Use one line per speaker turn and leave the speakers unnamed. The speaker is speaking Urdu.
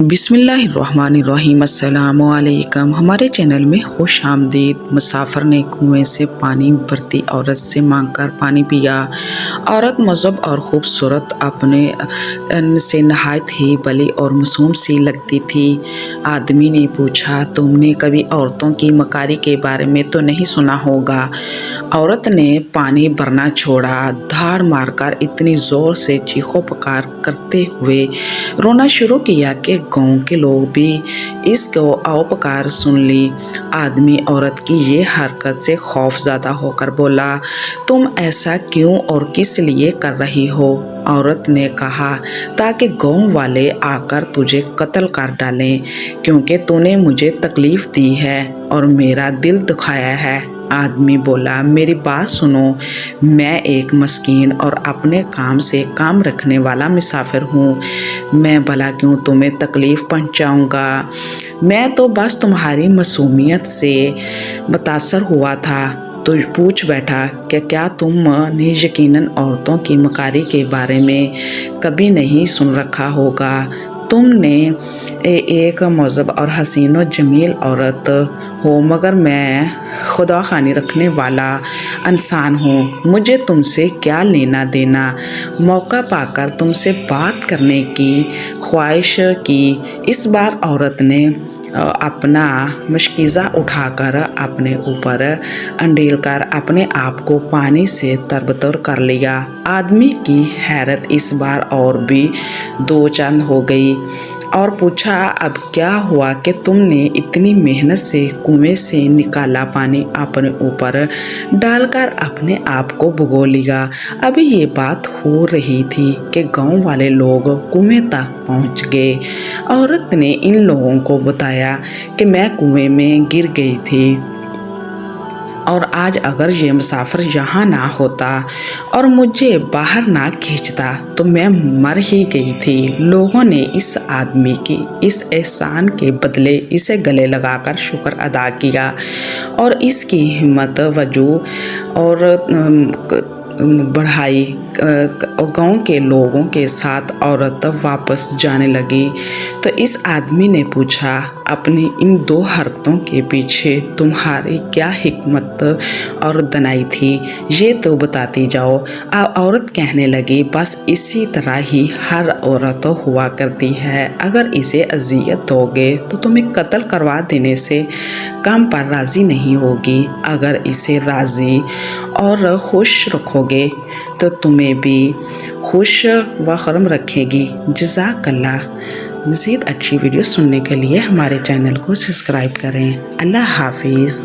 بسم اللہ الرحمن الرحیم۔ السلام علیکم۔ ہمارے چینل میں خوش آمدید۔ مسافر نے کنویں سے پانی بھرتی عورت سے مانگ کر پانی پیا۔ عورت مذہب اور خوبصورت اپنے سے نہایت ہی بلی اور معصوم سی لگتی تھی۔ آدمی نے پوچھا، تم نے کبھی عورتوں کی مکاری کے بارے میں تو نہیں سنا ہوگا؟ عورت نے پانی بھرنا چھوڑا، دھاڑ مار کر اتنی زور سے چیخو پکار کرتے ہوئے رونا شروع کیا کہ گاؤں کے لوگ بھی اس کو آؤ پکار سن لی۔ آدمی عورت کی یہ حرکت سے خوف زدہ ہو کر بولا، تم ایسا کیوں اور کس لیے کر رہی ہو؟ عورت نے کہا، تاکہ گاؤں والے آ کر تجھے قتل کر ڈالیں، کیونکہ تو نے مجھے تکلیف دی ہے اور میرا دل دکھایا ہے۔ آدمی بولا، میری بات سنو، میں ایک مسکین اور اپنے کام سے کام رکھنے والا مسافر ہوں، میں بھلا کیوں تمہیں تکلیف پہنچاؤں گا؟ میں تو بس تمہاری معصومیت سے متاثر ہوا تھا تو پوچھ بیٹھا کہ کیا تم نے یقیناً عورتوں کی مکاری کے بارے میں کبھی نہیں سن رکھا ہوگا؟ تم نے ایک مہذب اور حسین و جمیل عورت ہو، مگر میں خدا خوانی رکھنے والا انسان ہوں، مجھے تم سے کیا لینا دینا؟ موقع پا کر تم سے بات کرنے کی خواہش کی۔ اس بار عورت نے اپنا مشکیزہ اٹھا کر اپنے اوپر انڈیل کر اپنے آپ کو پانی سے تربتر کر لیا۔ آدمی کی حیرت اس بار اور بھی دو چند ہو گئی اور پوچھا، اب کیا ہوا کہ تم نے اتنی محنت سے کنویں سے نکالا پانی اپنے اوپر ڈال کر اپنے آپ کو بھگو لیا؟ ابھی یہ بات ہو رہی تھی کہ گاؤں والے لوگ کنویں تک پہنچ گئے۔ عورت نے ان لوگوں کو بتایا کہ میں کنویں میں گر گئی تھی اور آج اگر یہ مسافر یہاں نہ ہوتا اور مجھے باہر نہ کھینچتا تو میں مر ہی گئی تھی۔ لوگوں نے اس آدمی کی اس احسان کے بدلے اسے گلے لگا کر شکر ادا کیا اور اس کی ہمت افزائی اور بڑھائی۔ گاؤں کے لوگوں کے ساتھ عورت واپس جانے لگی تو اس آدمی نے پوچھا، اپنی ان دو حرکتوں کے پیچھے تمہاری کیا حکمت اور دانائی تھی؟ یہ تو بتاتی جاؤ۔ عورت کہنے لگی، بس اسی طرح ہی ہر عورت ہوا کرتی ہے، اگر اسے اذیت دو گے تو تمہیں قتل کروا دینے سے کام پر راضی نہیں ہوگی، اگر اسے راضی اور خوش رکھو گے تو تمہیں بھی خوش و خرم رکھے گی۔ جزاک اللہ۔ مزید اچھی ویڈیو سننے کے لیے ہمارے چینل کو سبسکرائب کریں۔ اللہ حافظ۔